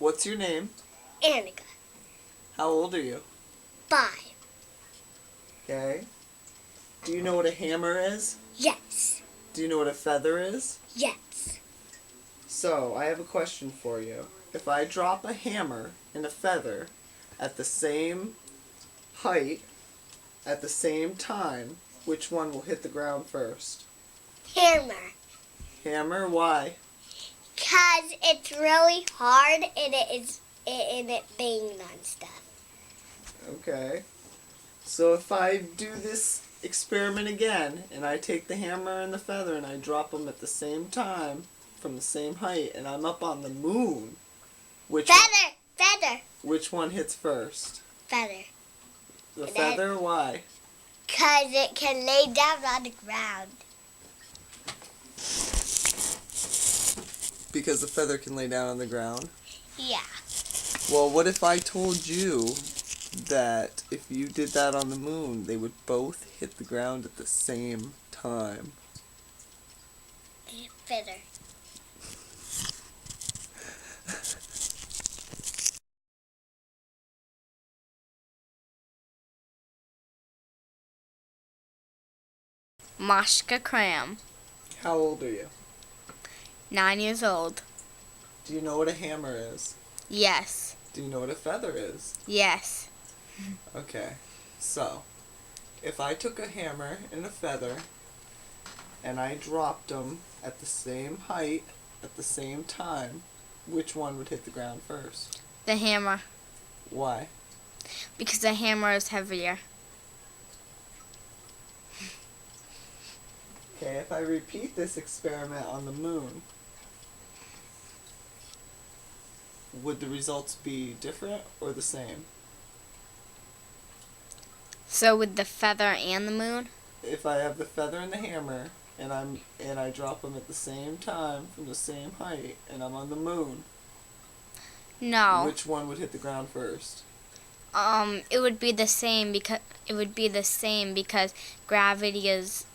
What's your name? Annika. How old are you? 5. Okay. Do you know what a hammer is? Yes. Do you know what a feather is? Yes. So, I have a question for you. If I drop a hammer and a feather at the same height, at the same time, which one will hit the ground first? Hammer. Hammer? Why? Because it's really hard and it bangs on stuff. Okay. So if I do this experiment again, and I take the hammer and the feather and I drop them at the same time, from the same height, and I'm up on the moon, which one hits first? Feather. The feather? Why? Because it can lay down on the ground. Because the feather can lay down on the ground? Yeah. Well, what if I told you that if you did that on the moon, they would both hit the ground at the same time? Feather. Mashka Cram, How old are you? 9 years old. Do you know what a hammer is? Yes. Do you know what a feather is? Yes. Okay, so if I took a hammer and a feather and I dropped them at the same height at the same time, which one would hit the ground first? The hammer. Why? Because the hammer is heavier. Okay, if I repeat this experiment on the moon, would the results be different or the same? So with the feather and the moon? If I have the feather and the hammer and I drop them at the same time from the same height and I'm on the moon, No. which one would hit the ground first? It would be the same because gravity is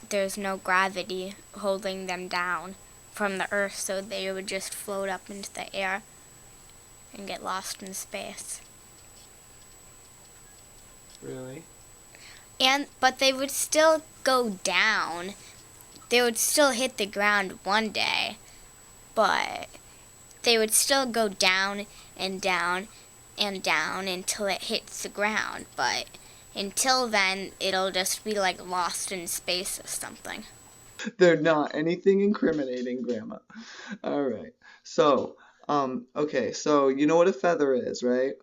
there's no gravity holding them down from the earth, so they would just float up into the air and get lost in space. Really? But they would still go down. They would still hit the ground one day, but they would still go down and down and down until it hits the ground. But until then, it'll just be like lost in space or something. They're not anything incriminating, Grandma. All right. So, okay, so you know what a feather is, right?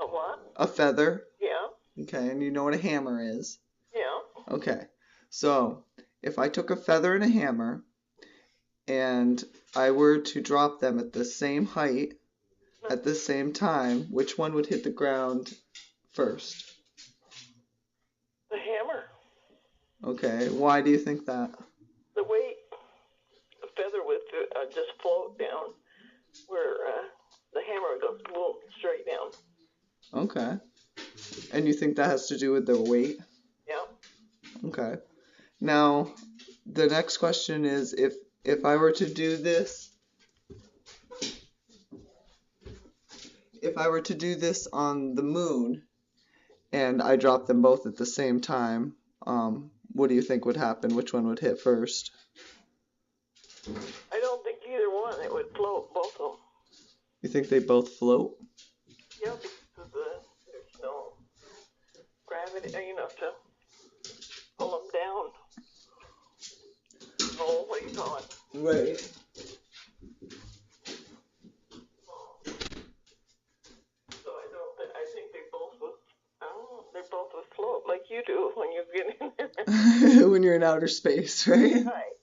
A what? A feather. Yeah. Okay, and you know what a hammer is? Yeah. Okay. So, if I took a feather and a hammer and I were to drop them at the same height at the same time, which one would hit the ground first? The hammer. Okay, why do you think that? The weight. The feather would just float down, where the hammer would go straight down. Okay. And you think that has to do with the weight? Yeah. Okay. Now, the next question is if I were to do this on the moon and I dropped them both at the same time, what do you think would happen? Which one would hit first? I don't think either one. It would float, both of them. You think they both float? Yeah, because there's no gravity enough to pull them down. Oh, what do you call it? Right. So I think they both would float like you do when you get in there. When you're in outer space, right? Right.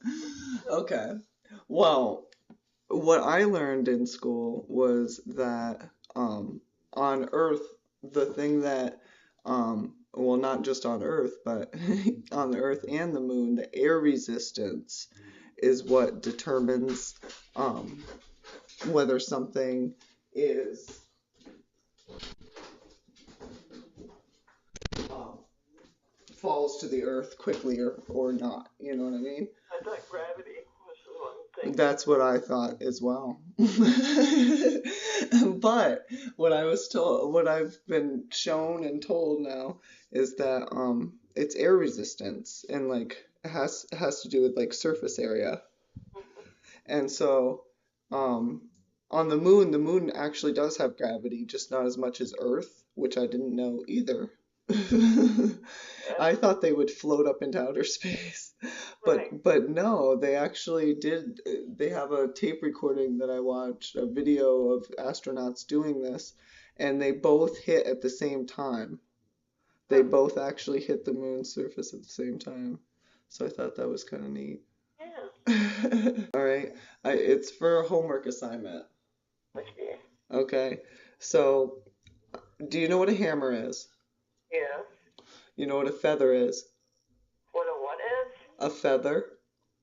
Okay. Well, what I learned in school was that on Earth, the thing that, well, not just on Earth, but on the Earth and the moon, the air resistance is what determines whether something is falls to the Earth quickly or not. You know what I mean? I thought gravity was the one thing. Really? That's what I thought as well. But what I've been shown and told now is that it's air resistance and like it has to do with like surface area. And so on the moon actually does have gravity, just not as much as Earth, which I didn't know either. I thought they would float up into outer space. Right. But no, they actually did. They have a tape recording that I watched, a video of astronauts doing this, and they both hit at the same time. They both actually hit the moon's surface at the same time. So I thought that was kind of neat. Yeah. All right, it's for a homework assignment. Okay. Okay, so do you know what a hammer is? Yeah. You know what a feather is? What a what is? A feather?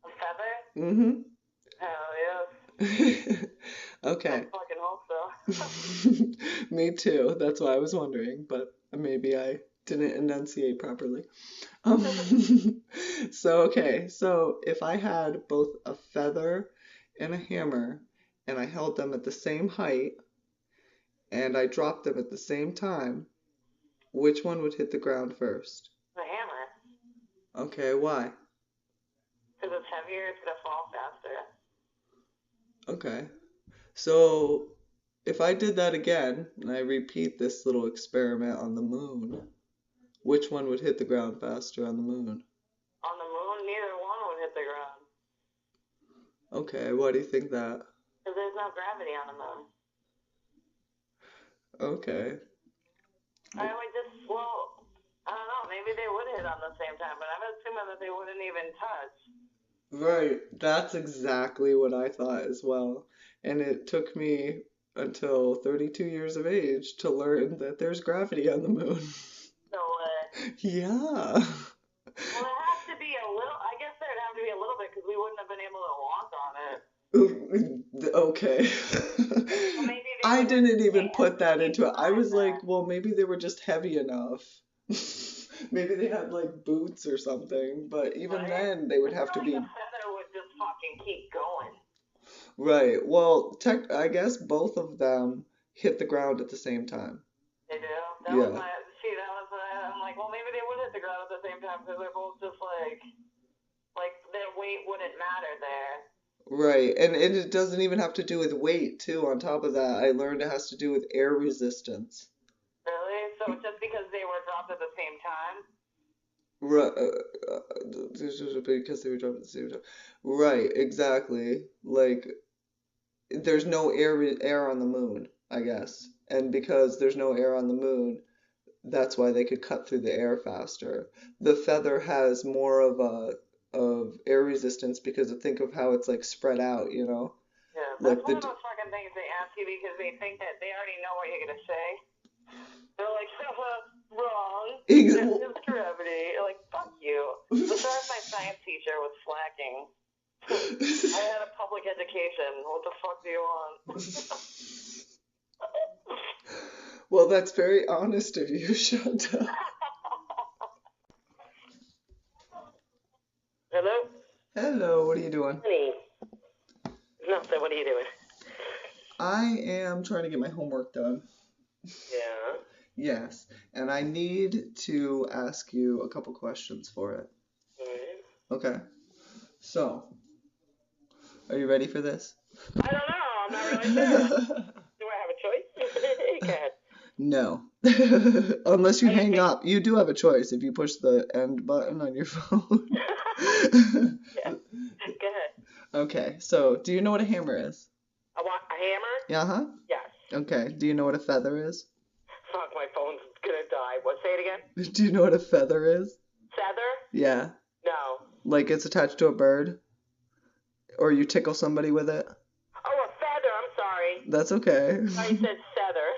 A feather? Mm-hmm. Hell yes. Okay. I fucking hope so. Me too. That's why I was wondering, but maybe I didn't enunciate properly. So if I had both a feather and a hammer, and I held them at the same height, and I dropped them at the same time, which one would hit the ground first? The hammer. Okay, why? Because it's heavier, it's gonna fall faster. Okay. So if I did that again, and I repeat this little experiment on the moon, which one would hit the ground faster on the moon? On the moon, neither one would hit the ground. Okay, why do you think that? Because there's no gravity on the moon. Okay. I would just float. I don't know, maybe they would hit on the same time, but I'm assuming that they wouldn't even touch. Right, that's exactly what I thought as well. And it took me until 32 years of age to learn that there's gravity on the moon. No way. Yeah. Well, it has to be a little, I guess there'd have to be a little bit because we wouldn't have been able to walk on it. Okay. Well, maybe they I would didn't even have put that to into it. I was like, that. well, maybe they were just heavy enough. Maybe they had like boots or something, but even Right? then they would I have to feel be like the feather would just fucking keep going. right. Well, I guess both of them hit the ground at the same time. They do? That was Yeah. my, see, that was, I'm like, well, maybe they would hit the ground at the same time because they're both just like their weight wouldn't matter there. Right. And it doesn't even have to do with weight, too. On top of that, I learned it has to do with air resistance. Really? So just because they were dropped at the same time? Right, because they were dropped at the same time. Right, exactly. Like, there's no air on the moon, I guess. And because there's no air on the moon, that's why they could cut through the air faster. The feather has more of air resistance because think of how it's like spread out, you know? Yeah. Like That's one of those fucking things they ask you because they think that they already know what you're going to say. They're like, wrong. There's gravity. You're like, fuck you. Besides, my science teacher was slacking. I had a public education. What the fuck do you want? Well, that's very honest of you, Shanta. Hello? Hello, what are you doing? Honey. Nothing. What are you doing? I am trying to get my homework done. Yeah. Yes, and I need to ask you a couple questions for it. Alright. Okay. So, are you ready for this? I don't know. I'm not really sure. Do I have a choice? Go ahead. No. Unless you hang up. You do have a choice if you push the end button on your phone. Yeah. Go ahead. Okay, so do you know what a hammer is? I want a hammer? Uh-huh. Yes. Okay, do you know what a feather is? Fuck, my phone's gonna die. What? Say it again? Do you know what a feather is? Feather? Yeah. No. Like it's attached to a bird? Or you tickle somebody with it? Oh, a feather. I'm sorry. That's okay. I said feather.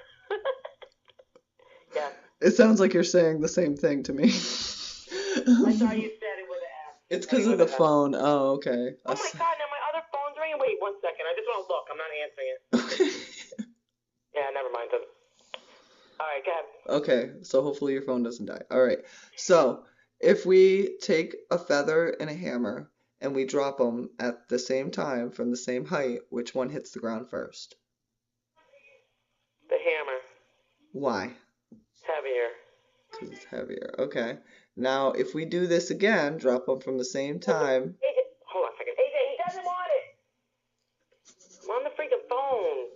Yeah. It sounds like you're saying the same thing to me. I thought you said it with an F. It's because of the phone. Oh, okay. Oh my god, now my other phone's ringing. Wait 1 second. I just want to look. I'm not answering it. Yeah, never mind then. Alright, go ahead. Okay, so hopefully your phone doesn't die. All right. So, if we take a feather and a hammer and we drop them at the same time from the same height, which one hits the ground first? The hammer. Why? Heavier. Because it's heavier. Okay. Now, if we do this again, drop them from the same time. Hold on a second. AJ, he doesn't want it. I'm on the freaking phone.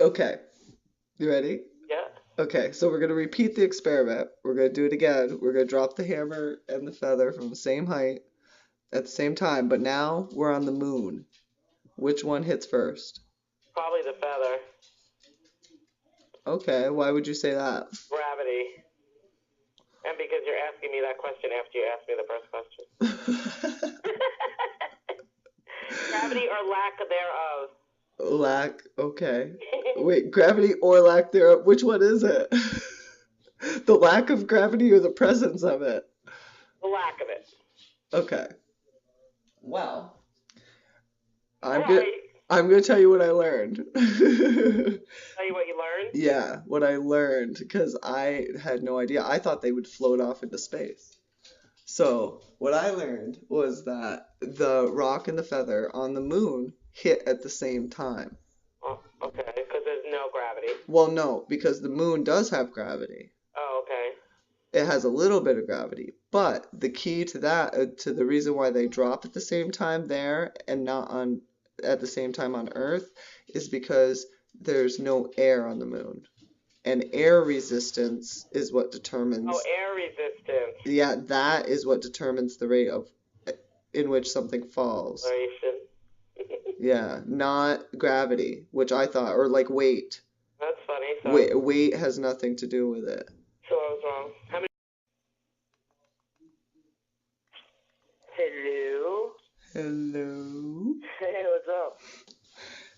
Okay. You ready? Yeah. Okay, so we're going to repeat the experiment. We're going to do it again. We're going to drop the hammer and the feather from the same height at the same time, but now we're on the moon. Which one hits first? Probably the feather. Okay, why would you say that? Gravity. And because you're asking me that question after you asked me the first question. Gravity or lack thereof. Lack, okay. Wait, gravity or lack thereof, which one is it? The lack of gravity or the presence of it? The lack of it. Okay. Wow. I'm Right. gonna tell you what I learned. Tell you what you learned? Yeah, what I learned, because I had no idea. I thought they would float off into space. So, what I learned was that the rock and the feather on the moon hit at the same time. Oh, okay, because there's no gravity. Well, no, because the moon does have gravity. Oh, okay. It has a little bit of gravity, but the key to that, to the reason why they drop at the same time there and not at the same time on Earth, is because there's no air on the moon. And air resistance is what determines. Oh, air resistance. Yeah, that is what determines the rate in which something falls. Yeah, not gravity, which I thought, or like weight. That's funny. So Weight has nothing to do with it. So I was wrong. How many? Hello. Hello. Hey, what's up?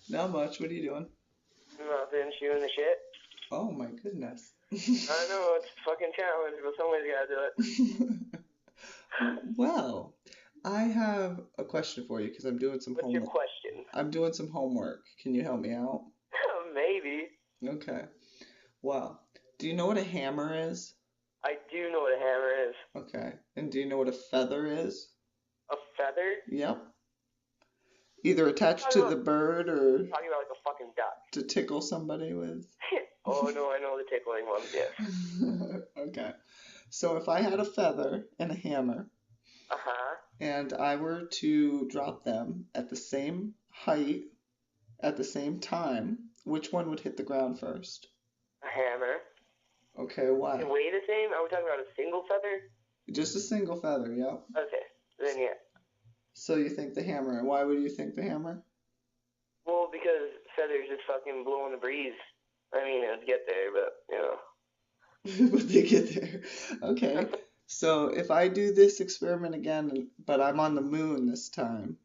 Not much. What are you doing? Nothing. Shooting the shit. Oh my goodness. I know it's a fucking challenge, but somebody's gotta do it. Well, I have a question for you because I'm doing some What's homework. your question? I'm doing some homework. Can you help me out? Maybe. Okay. Well, do you know what a hammer is? I do know what a hammer is. Okay. And do you know what a feather is? A feather? Yep. Either attached to the bird or Talking about like a fucking duck. to tickle somebody with. Oh no, I know the tickling ones, yes. Okay. So if I had a feather and a hammer, and I were to drop them at the same height, at the same time, which one would hit the ground first? A hammer. Okay, why? And weigh the same? Are we talking about a single feather? Just a single feather, yep. Okay, then yeah. So you think the hammer. Why would you think the hammer? Well, because feathers just fucking blow in the breeze. I mean, it'd get there, but, you know. But they get there. Okay. So if I do this experiment again, but I'm on the moon this time,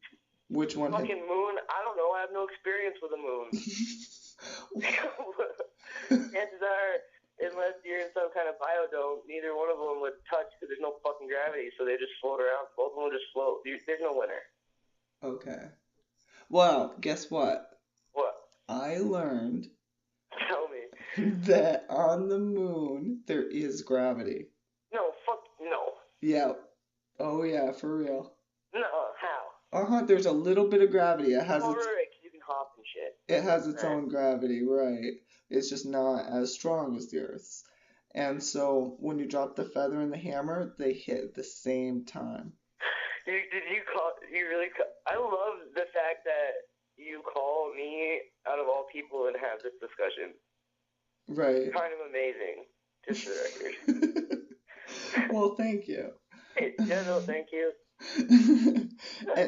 which one? Fucking moon? I don't know. I have no experience with the moon. Chances are, unless you're in some kind of biodome, neither one of them would touch because there's no fucking gravity, so they just float around. Both of them would just float. There's no winner. Okay. Well, guess what? What? I learned Tell me. that on the moon there is gravity. No, fuck no. Yeah. Oh yeah, for real. No, how? There's a little bit of gravity. It has right, 'cause you can hop and shit. It has its own gravity, right? It's just not as strong as the Earth's. And so when you drop the feather and the hammer, they hit at the same time. I love the fact that you call me out of all people and have this discussion. Right. Kind of amazing, just for the record. Well, thank you. Yeah, no, thank you.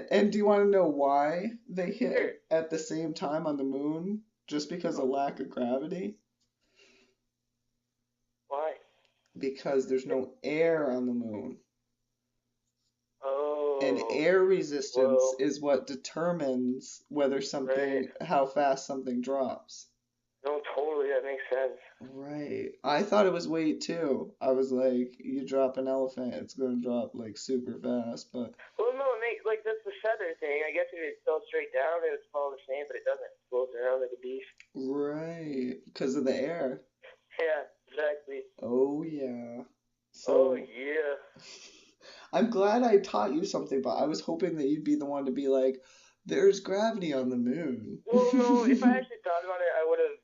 And do you want to know why they hit at the same time on the moon? Just because of lack of gravity? Why? Because there's no air on the moon. Oh. And air resistance is what determines whether how fast something drops. No, totally, that makes sense. Right. I thought it was weight too. I was like, you drop an elephant, it's going to drop like super fast, but. Well, no, that's the feather thing. I guess if it fell straight down, it would fall the same, but it doesn't. It floats around like a beast. Right. Because of the air. Yeah, exactly. Oh, yeah. So, oh, yeah. I'm glad I taught you something, but I was hoping that you'd be the one to be like, there's gravity on the moon. Well, no, if I actually thought about it, I would have